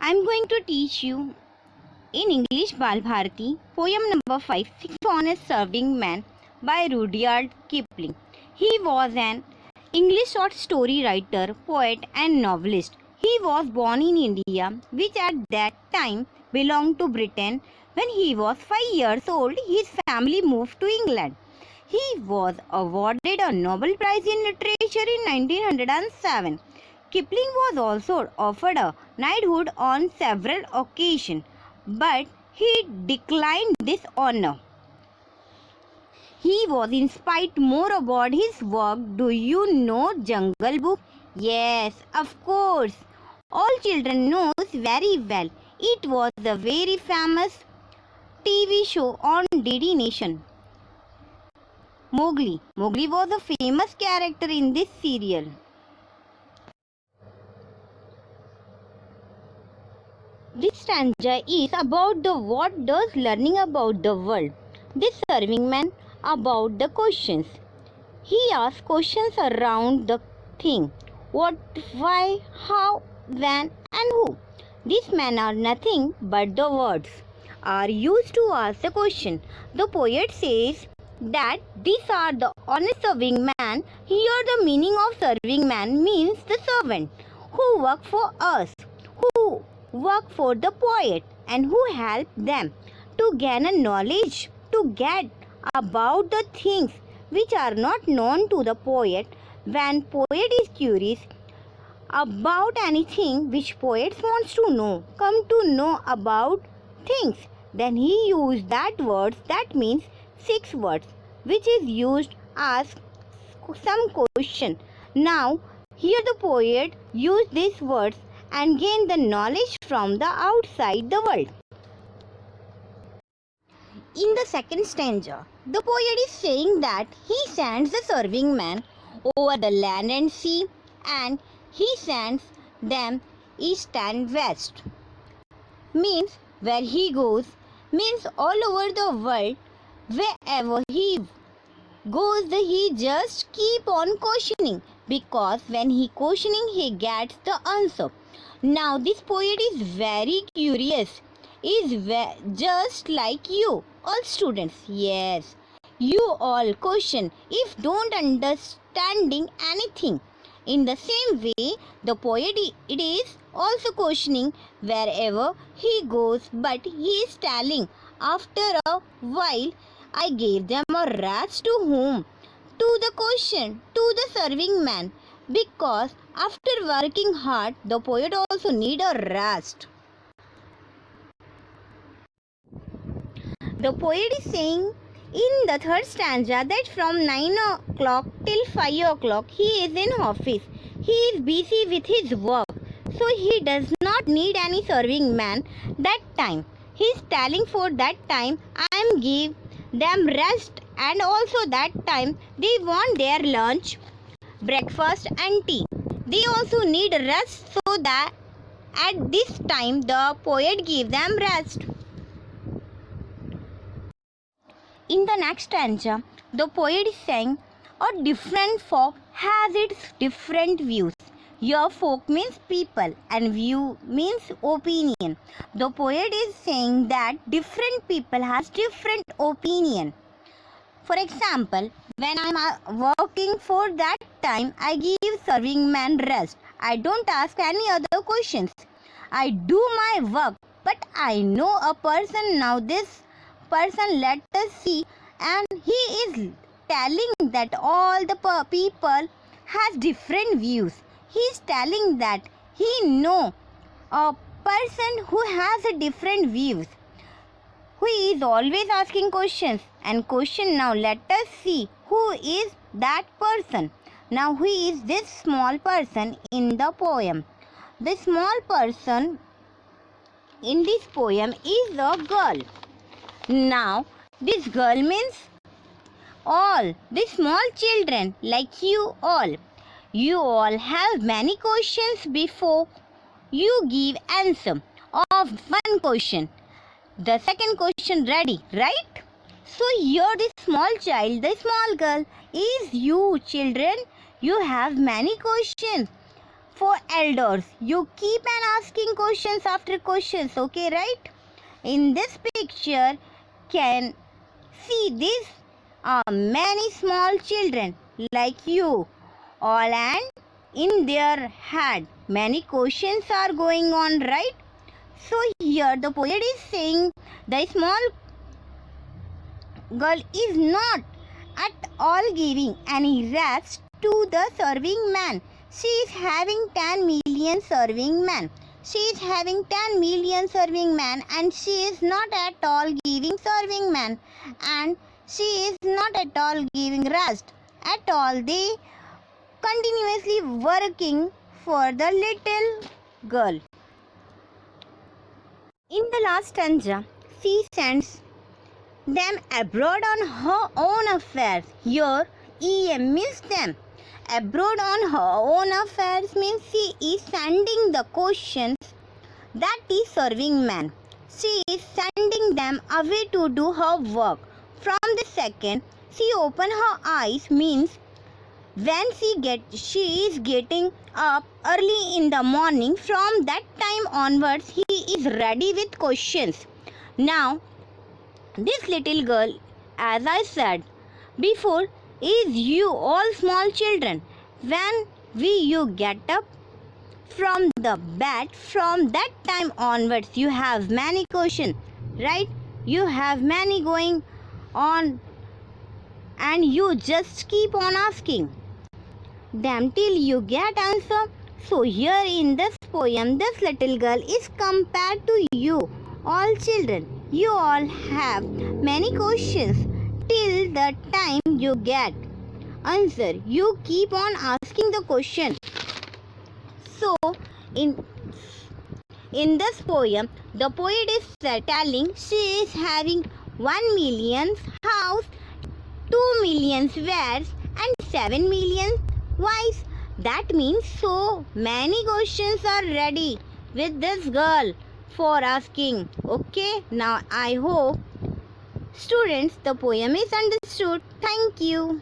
I'm going to teach you in English Bal Bharati, poem number 5, Six Honest Serving Men by Rudyard Kipling. He was an English short story writer, poet and novelist. He was born in India, which at that time belonged to Britain. When he was 5 years old, his family moved to England. He was awarded a Nobel Prize in Literature in 1907. Kipling was also offered a knighthood on several occasions, but he declined this honor. He was inspired more about his work. Do you know Jungle Book? Yes, of course. All children knows very well. It was a very famous TV show on DD Nation. Mowgli. Mowgli was a famous character in this serial. This stanza is about the what does learning about the world. This serving man about the questions. He asks questions around the thing. What, why, how, when and who. These men are nothing but the words are used to ask the question. The poet says that these are the honest serving man. Here the meaning of serving man means the servant who work for us, who work for the poet and who help them to gain a knowledge, to get about the things which are not known to the poet. When poet is curious about anything which poet wants to know, come to know about things, then he use that words, that means 6 words, which is used ask some question. Now here the poet use these words and gain the knowledge from the outside the world. In the second stanza, the poet is saying that he sends the serving man over the land and sea, and he sends them east and west. Means where he goes, means all over the world. Wherever he goes, he just keep on questioning, because when he questioning he gets the answer. Now this poet is very curious, is just like you all students. Yes, you all question if don't understanding anything. In the same way, the poet it is also questioning wherever he goes, but he is telling after a while, I gave them a rest to whom? To the question, to the serving man, because after working hard, the poet also need a rest. The poet is saying in the third stanza that from 9 o'clock till 5 o'clock he is in office. He is busy with his work, so he does not need any serving man that time. He is telling for that time I am give them rest, and also that time they want their lunch, breakfast and tea. They also need rest, so that at this time the poet give them rest. In the next stanza, the poet is saying a different folk has its different views. Your folk means people and view means opinion. The poet is saying that different people has different opinion. For example, when I am working for that time, I give serving man rest. I don't ask any other questions. I do my work, but I know a person now. This person, let us see, and he is telling that all the people has different views. He is telling that he know a person who has a different views, who is always asking questions and question. Now let us see who is that person. Now who is this small person in the poem? The small person in this poem is a girl. Now this girl means all the small children like you all. You all have many questions before you give answer of one question. The second question ready, right? So here the small child, the small girl is you children. You have many questions. for elders. You keep on asking questions after questions, okay, right? In this picture, can see these are many small children like you, all, and in their head many questions are going on, right? So here the poet is saying the small girl is not at all giving any rest to the serving man. She is having 10 million serving men. She is having 10 million serving men, and she is not at all giving serving men, and she is not at all giving rest at all. They continuously working for the little girl. In the last stanza, she sends them abroad on her own affairs. Here, EM means them. Abroad on her own affairs means she is sending the questions that is serving man. She is sending them away to do her work. From the second she open her eyes means when she is getting up early in the morning. From that time onwards he is ready with questions. Now this little girl, as I said before, is you all small children. When you get up from the bed, from that time onwards you have many questions, right? You have many going on, and you just keep on asking them till you get answer. So here in this poem, this little girl is compared to you all children. You all have many questions till the time you get answer. You keep on asking the question. So in this poem, the poet is telling she is having 1 million house, 2 million wares, and 7 million wives. That means so many questions are ready with this girl for asking. Okay, now I hope students the poem is understood. Thank you.